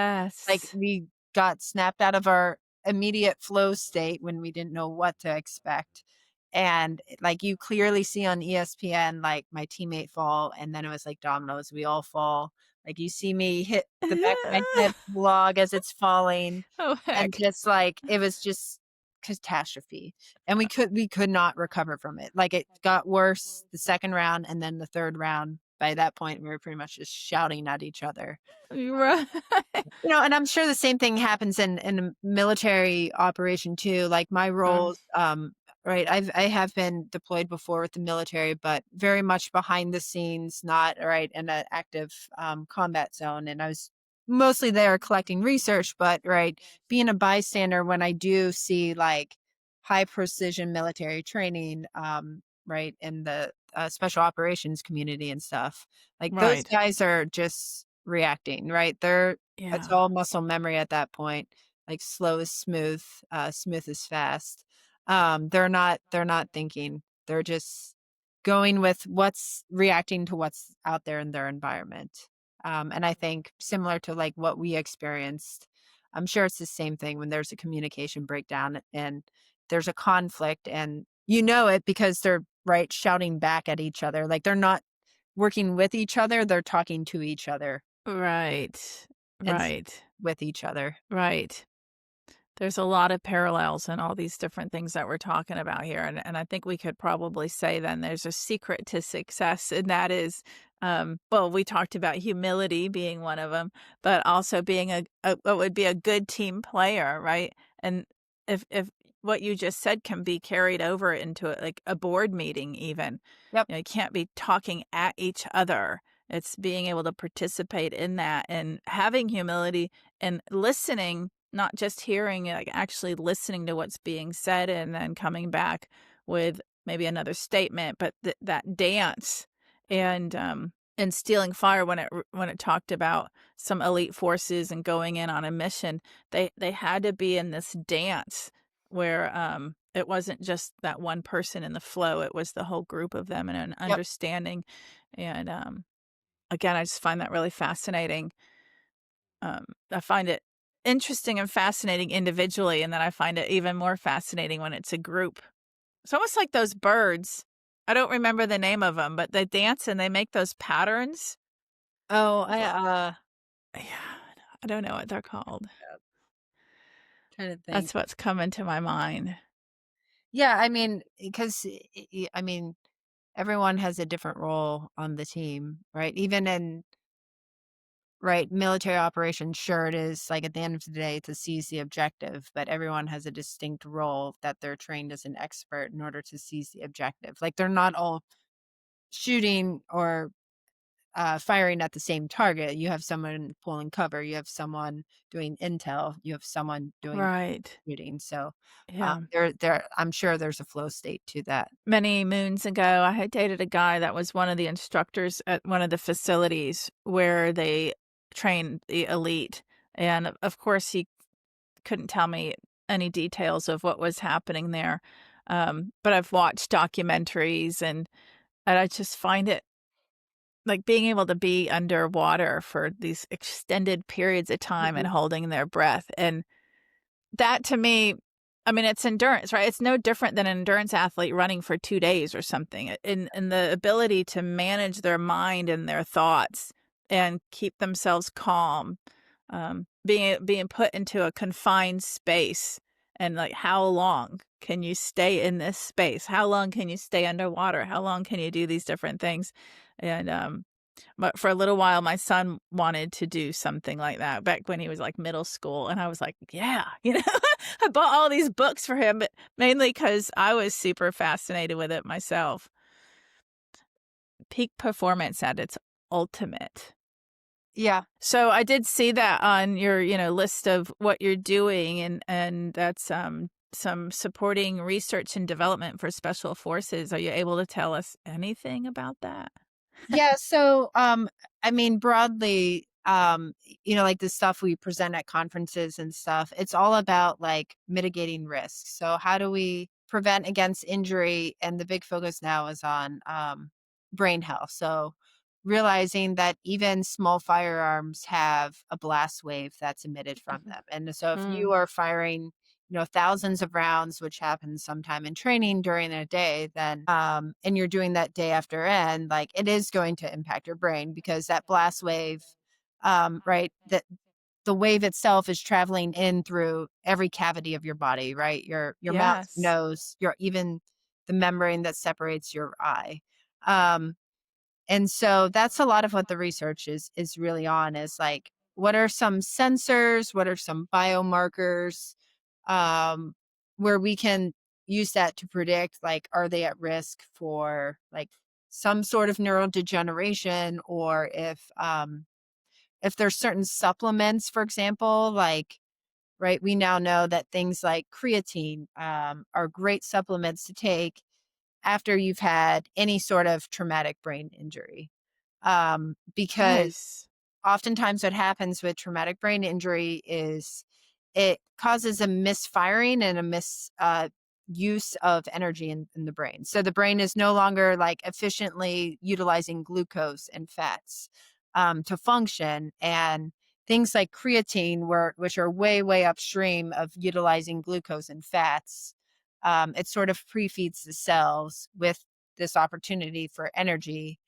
Like, yes. we got snapped out of our immediate flow state when we didn't know what to expect, and, like, you clearly see on ESPN, like, my teammate fall, and then it was like dominoes, we all fall. Like, you see me hit the back of my head log as it's falling, Oh, and heck. just, like, it was just catastrophe, and we could not recover from it. Like, it got worse the second round, and then the third round. By that point, we were pretty much just shouting at each other. You're right. And I'm sure the same thing happens in a military operation too. Like my Um, roles, right? I have been deployed before with the military, but very much behind the scenes, not right in an active combat zone. And I was mostly there collecting research, but right, being a bystander when I do see like high precision military training, right, in the special operations community and stuff. Like those right. guys are just reacting, right? It's Yeah. all muscle memory at that point. Like slow is smooth, smooth is fast. They're not thinking. They're just going with what's reacting to what's out there in their environment. And I think similar to like what we experienced, I'm sure it's the same thing when there's a communication breakdown and there's a conflict and you know it because they're right shouting back at each other. Like they're not working with each other, they're talking to each other Right. and Right. with each other. Right. There's a lot of parallels in all these different things that we're talking about here, and I think we could probably say then there's a secret to success, and that is, well, we talked about humility being one of them, but also being a what would be a good team player, right? And if what you just said can be carried over into like a board meeting even, Yep, you can't be talking at each other. It's being able to participate in that and having humility and listening, not just hearing, like actually listening to what's being said and then coming back with maybe another statement, but that dance and stealing fire when it talked about some elite forces and going in on a mission, they had to be in this dance where it wasn't just that one person in the flow, it was the whole group of them and an yep, understanding. And again, I just find that really fascinating. I find it interesting and fascinating individually, and then I find it even more fascinating when it's a group. It's almost like those birds. I don't remember the name of them, but they dance and they make those patterns. Oh, Yeah, I don't know what they're called. trying to think. That's what's coming to my mind. Yeah, I mean, because I mean, everyone has a different role on the team, right? Even in right military operations, sure it is like at the end of the day to seize the objective, but everyone has a distinct role that they're trained as an expert in order to seize the objective. Like they're not all shooting or firing at the same target. You have someone pulling cover, you have someone doing intel, you have someone doing Right. shooting. So Yeah. I'm sure there's a flow state to that. Many moons ago, I had dated a guy that was one of the instructors at one of the facilities where they train the elite. And of course, he couldn't tell me any details of what was happening there. But I've watched documentaries and I just find it like being able to be underwater for these extended periods of time and Mhm. holding their breath. And that to me, I mean, it's endurance, right? It's no different than an endurance athlete running for 2 days or something. In the ability to manage their mind and their thoughts and keep themselves calm, being put into a confined space and, like, how long can you stay in this space? How long can you stay underwater? How long can you do these different things? And, but for a little while, my son wanted to do something like that back when he was, like, middle school, and I was like, "Yeah," you know? I bought all these books for him, but mainly because I was super fascinated with it myself. Peak performance at its ultimate. Yeah. So I did see that on your, list of what you're doing, and that's, some supporting research and development for special forces. Are you able to tell us anything about that? Yeah, so I mean broadly, like the stuff we present at conferences and stuff, it's all about like mitigating risks. So how do we prevent against injury? And the big focus now is on brain health. So realizing that even small firearms have a blast wave that's emitted from them. And so if you Mm, are firing thousands of rounds, which happens sometime in training during a day, then, and you're doing that day after end, like it is going to impact your brain because that blast wave, right, that the wave itself is traveling in through every cavity of your body, right? Your mouth, yes. nose, your even the membrane that separates your eye. Um, and so that's a lot of what the research is really on is like, what are some sensors? What are some biomarkers um, where we can use that to predict, like, are they at risk for like some sort of neurodegeneration, or if there's certain supplements, for example, like, right, we now know that things like creatine are great supplements to take after you've had any sort of traumatic brain injury. Because Nice. oftentimes what happens with traumatic brain injury is it causes a misfiring and a mis use of energy in the brain. So the brain is no longer like efficiently utilizing glucose and fats to function. And things like creatine, which are way, way upstream of utilizing glucose and fats, it sort of pre-feeds the cells with this opportunity for energy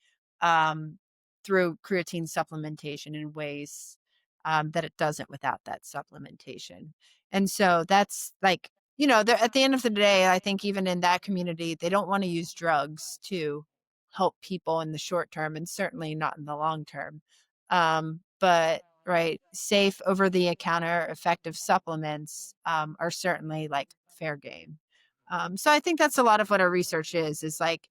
um, through creatine supplementation in ways that it doesn't without that supplementation. And so that's like, at the end of the day, I think even in that community, they don't want to use drugs to help people in the short term and certainly not in the long term. But right, safe over the counter effective supplements are certainly like fair game. So I think that's a lot of what our research is like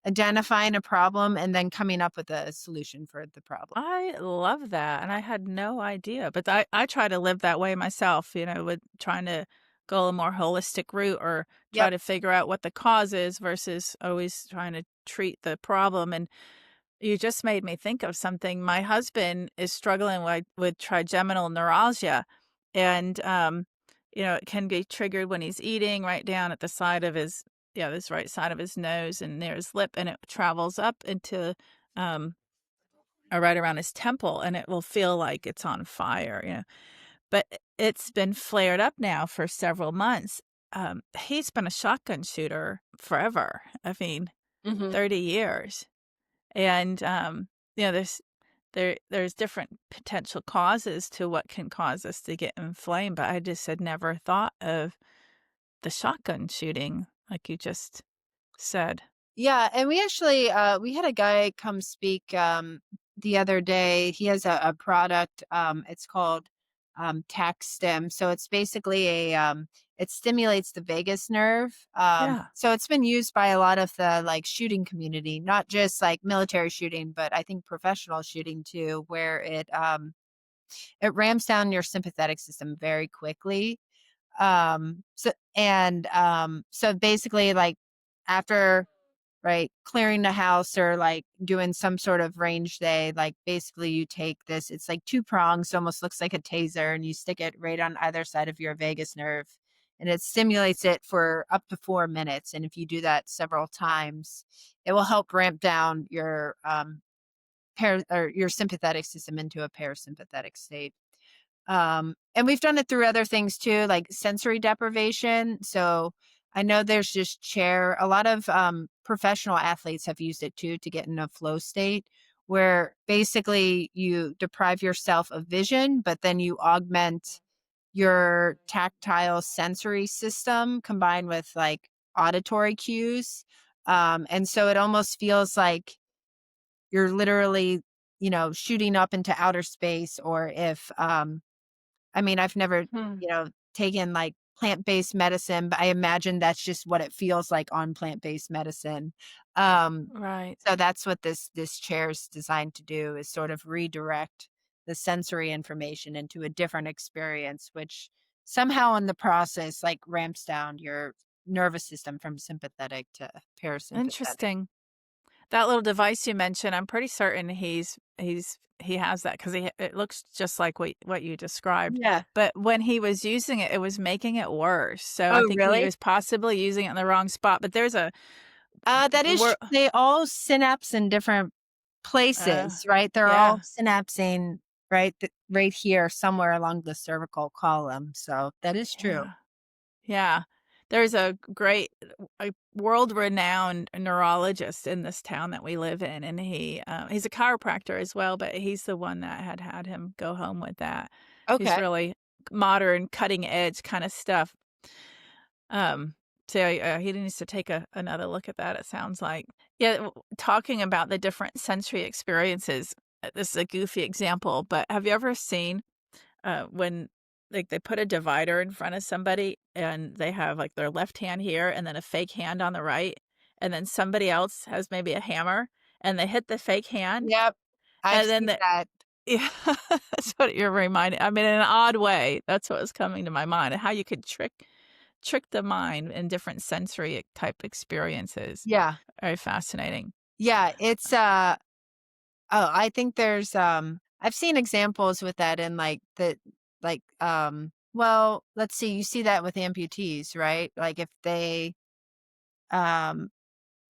identifying a problem and then coming up with a solution for the problem. I love that, and I had no idea, but I try to live that way myself, with trying to go a more holistic route or try Yep. to figure out what the cause is versus always trying to treat the problem. And you just made me think of something. My husband is struggling with trigeminal neuralgia, and it can be triggered when he's eating right down at the side of his this right side of his nose and near his lip, and it travels up into um or right around his temple, and it will feel like it's on fire. But it's been flared up now for several months. He's been a shotgun shooter forever. I mean, Hmm. 30 years. And, there's there's different potential causes to what can cause us to get inflamed, but I just had never thought of the shotgun shooting, like you just said. Yeah, and we actually we had a guy come speak the other day. He has a product. It's called tax stim. So it's basically it stimulates the vagus nerve. Yeah. So it's been used by a lot of the like shooting community, not just like military shooting, but I think professional shooting too, where it ramps down your sympathetic system very quickly. So basically like after, right, clearing the house or like doing some sort of range day, like basically you take this, it's like two prongs, almost looks like a taser, and you stick it right on either side of your vagus nerve, and it stimulates it for up to 4 minutes. And if you do that several times, it will help ramp down your or your sympathetic system into a parasympathetic state. And we've done it through other things too, like sensory deprivation. So I know there's just chair. A lot of professional athletes have used it too to get in a flow state where basically you deprive yourself of vision, but then you augment your tactile sensory system combined with like auditory cues. And so it almost feels like you're literally, shooting up into outer space. Or if I mean, I've never, Hmm. taken like plant-based medicine, but I imagine that's just what it feels like on plant-based medicine. Um, Right. so that's what this chair is designed to do, is sort of redirect the sensory information into a different experience, which somehow in the process like ramps down your nervous system from sympathetic to parasympathetic. Interesting. That little device you mentioned, I'm pretty certain he has that because it looks just like what you described. Yeah. But when he was using it, it was making it worse. So I Oh, think he really? was possibly using it in the wrong spot. But there's a That is we're they all synapse in different uh, places, right? They're all yeah, synapsing right here somewhere along the cervical column. So that is true. yeah. Yeah. There's a world-renowned neurologist in this town that we live in, and he's a chiropractor as well, but he's the one that had him go home with that. He's Okay. really modern, cutting edge kinda stuff. Um, so, he needs to take another look at that, it sounds like. Yeah, talking about the different sensory experiences, this is a goofy example, but have you ever seen when like they put a divider in front of somebody and they have like their left hand here and then a fake hand on the right, and then somebody else has maybe a hammer and they hit the fake hand, Yep. I've and then seen that. yeah, that's what you're reminded. I mean, in an odd way, that's what was coming to my mind, and how you could trick the mind in different sensory type experiences. Yeah. Very fascinating. Yeah. It's I think there's I've seen examples with that in like well, let's see, you see that with amputees, right? Like if they um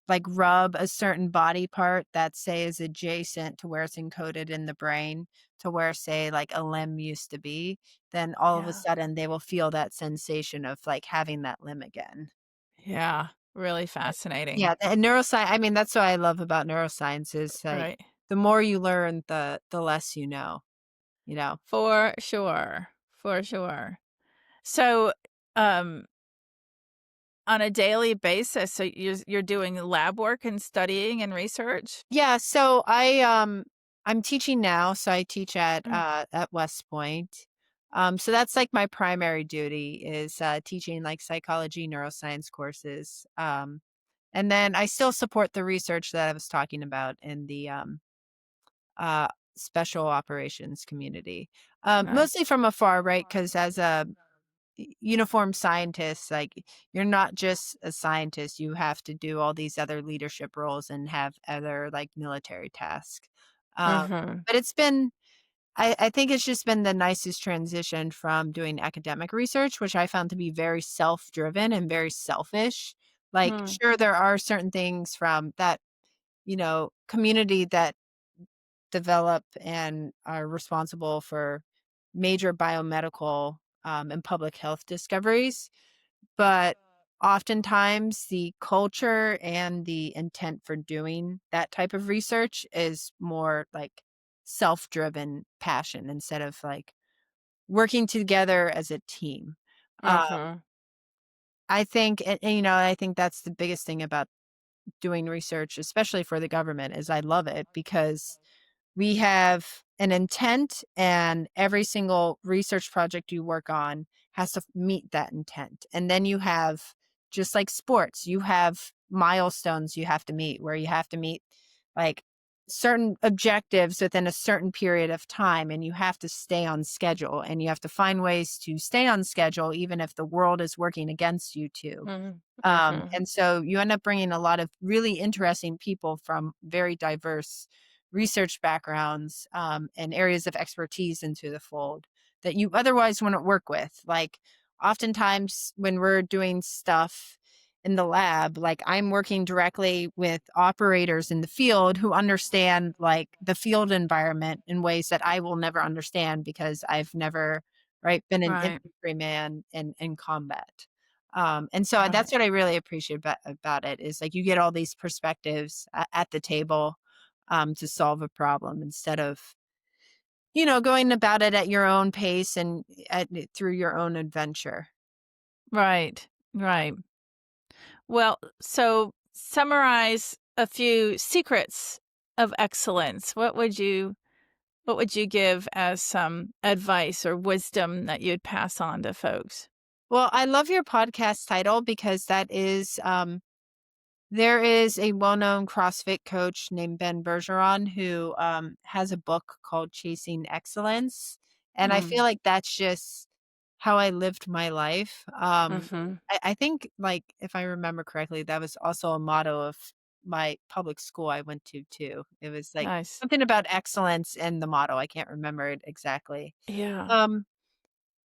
like rub a certain body part that say is adjacent to where it's encoded in the brain to where say like a limb used to be, then all of a Yeah, sudden they will feel that sensation of like having that limb again. yeah, really fascinating. Yeah, and neuroscience, I mean, that's what I love about neuroscience is like Right. the more you learn, the less you know, you know. For sure. For sure. So, um, on a daily basis, so you're doing lab work and studying and research? Yeah, so I'm teaching now, so I teach Mm, at West Point. So that's like my primary duty is teaching like psychology, neuroscience courses. And then I still support the research that I was talking about in the uh special operations community. right. Mostly from afar, right? Because as a uniformed scientist, like you're not just a scientist, you have to do all these other leadership roles and have other like military tasks. Mhm. But it's been I think it's just been the nicest transition from doing academic research, which I found to be very self-driven and very selfish. Like, Hmm. sure, there are certain things from that, community that develop and are responsible for major biomedical and public health discoveries. But oftentimes the culture and the intent for doing that type of research is more like self-driven passion instead of like working together as a team. Uh, Mm-hmm. I think, and I think that's the biggest thing about doing research, especially for the government, is I love it because we have an intent, and every single research project you work on has to meet that intent. And then you have, just like sports, you have milestones you have to meet, where you have to meet like certain objectives within a certain period of time, and you have to stay on schedule, and you have to find ways to stay on schedule even if the world is working against you to. Mm-hmm. And so you end up bringing a lot of really interesting people from very diverse research backgrounds, and areas of expertise into the fold that you otherwise wouldn't work with. Like, oftentimes when we're doing stuff in the lab, like I'm working directly with operators in the field who understand like the field environment in ways that I will never understand because I've never, right, been an Right. infantryman in combat. And so Right. that's what I really appreciate about it, is like you get all these perspectives at the table, to solve a problem, instead of, going about it at your own pace and through your own adventure. Right. Right. Well, so summarize a few secrets of excellence. What would you give as some advice or wisdom that you'd pass on to folks? Well, I love your podcast title because that is, there is a well-known CrossFit coach named Ben Bergeron who has a book called Chasing Excellence, and I feel Mm. like that's just how I lived my life. Mhm. I think, like, if I remember correctly, that was also a motto of my public school I went to too. It was like Nice. something about excellence in the motto. I can't remember it exactly. Yeah. Um,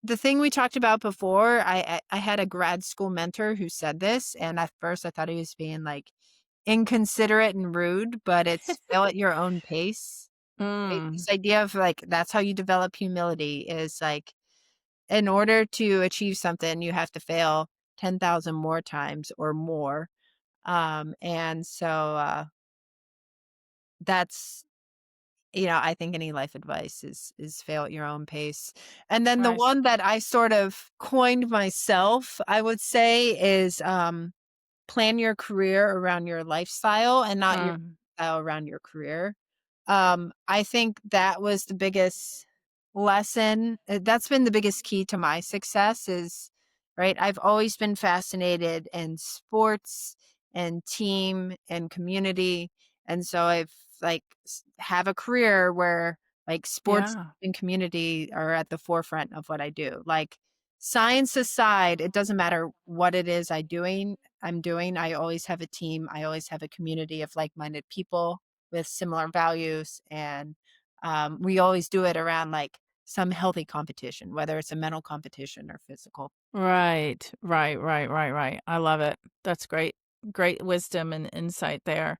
the thing we talked about before, I had a grad school mentor who said this, and at first I thought he was being like inconsiderate and rude, but it's fail at your own pace. Right? Mm. This idea of like that's how you develop humility, is like in order to achieve something, you have to fail 10,000 more times or more. And so that's, I think any life advice is fail at your own pace. And then the Nice. one that I sort of coined myself, I would say, is plan your career around your lifestyle and not your Mm. lifestyle around your career. I think that was the biggest lesson. That's been the biggest key to my success is, right? I've always been fascinated in sports and team and community. And so I've like have a career where like sports Yeah. and community are at the forefront of what I do. Like, science aside, it doesn't matter what it is I'm doing. I always have a team. I always have a community of like-minded people with similar values, and we always do it around like some healthy competition, whether it's a mental competition or physical. Right. Right, right, right, right. I love it. That's great. Great wisdom and insight there.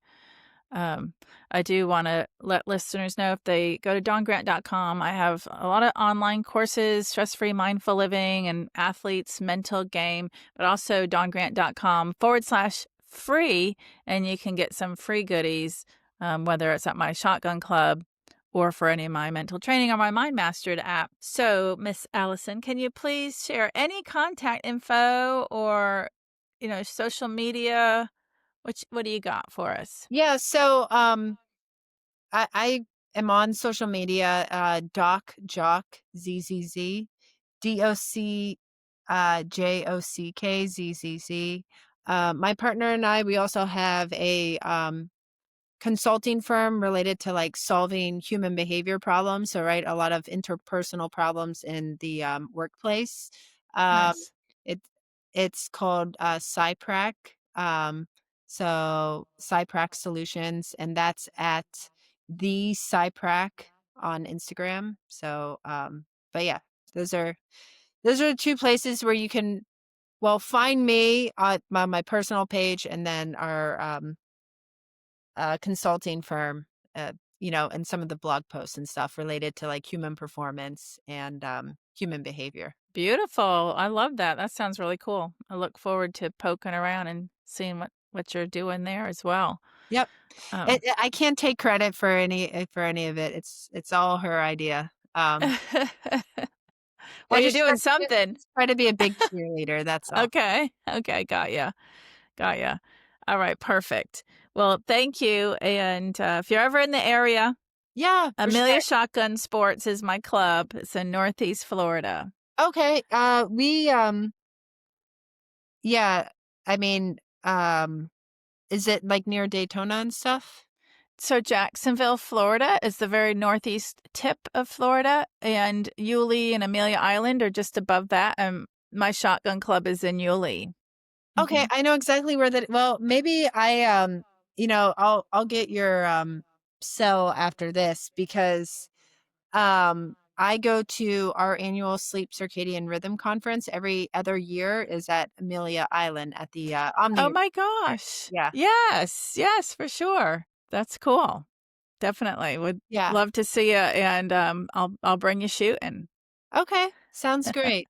Um, I do want to let listeners know if they go to dawngrant.com, I have a lot of online courses, stress-free mindful living and athletes mental game, but also dawngrant.com/free, and you can get some free goodies, whether it's at my shotgun club or for any of my mental training or my Mind Mastered app. So, Miss Allison, can you please share any contact info or, social media? What do you got for us? Yeah. So I am on social media, Doc Jock ZZZ, DOC JOCKZZZ. My partner and I, we also have a consulting firm related to like solving human behavior problems. So, right, a lot of interpersonal problems in the workplace. Um, Nice. it it's called CyPrac. So CyPrac Solutions, and that's at the CyPrac on Instagram. So, but yeah, those are the two places where you can, well, find me on my personal page, and then our consulting firm, and some of the blog posts and stuff related to like human performance and human behavior. Beautiful. I love that. That sounds really cool. I look forward to poking around and seeing what you're doing there as well. Yep. Um, I can't take credit for any of it. It's all her idea. well, I you're just doing something. try to be a big cheerleader. That's all. Okay. Okay. Got ya. Got ya. All right. Perfect. Well, thank you. And if you're ever in the area, Yeah, for Amelia sure. Shotgun Sports is my club. It's in Northeast Florida. Okay. We yeah. I mean, is it like near Daytona and stuff? So Jacksonville, Florida is the very northeast tip of Florida, and Yulee and Amelia Island are just above that. My shotgun club is in Yulee. Okay, Mhm. I know exactly where that. Well, maybe I'll get your cell after this because I go to our annual Sleep Circadian Rhythm conference every other year is at Amelia Island at the Oh Omni. my gosh. Yeah. Yes, yes, for sure. That's cool. Definitely would Yeah. love to see you, and I'll bring you shooting. Okay. Sounds great.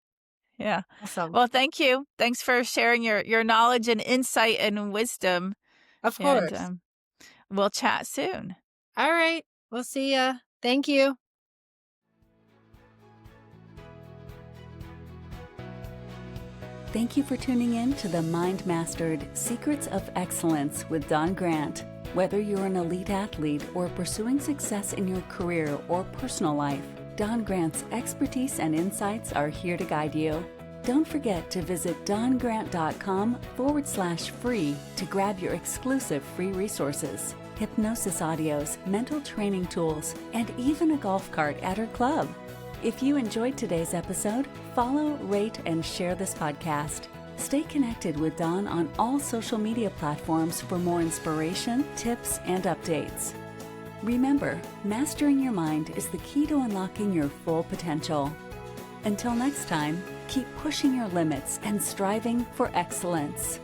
Yeah. Awesome. Well, thank you. Thanks for sharing your knowledge and insight and wisdom. Of And course. we'll chat soon. All right. We'll see ya. Thank you. Thank you for tuning in to the Mind Mastered Secrets of Excellence with Don Grant. Whether you're an elite athlete or pursuing success in your career or personal life, Don Grant's expertise and insights are here to guide you. Don't forget to visit dongrant.com/free to grab your exclusive free resources, hypnosis audios, mental training tools, and even a golf cart at her club. If you enjoyed today's episode, follow, rate, and share this podcast. Stay connected with Dawn on all social media platforms for more inspiration, tips, and updates. Remember, mastering your mind is the key to unlocking your full potential. Until next time, keep pushing your limits and striving for excellence.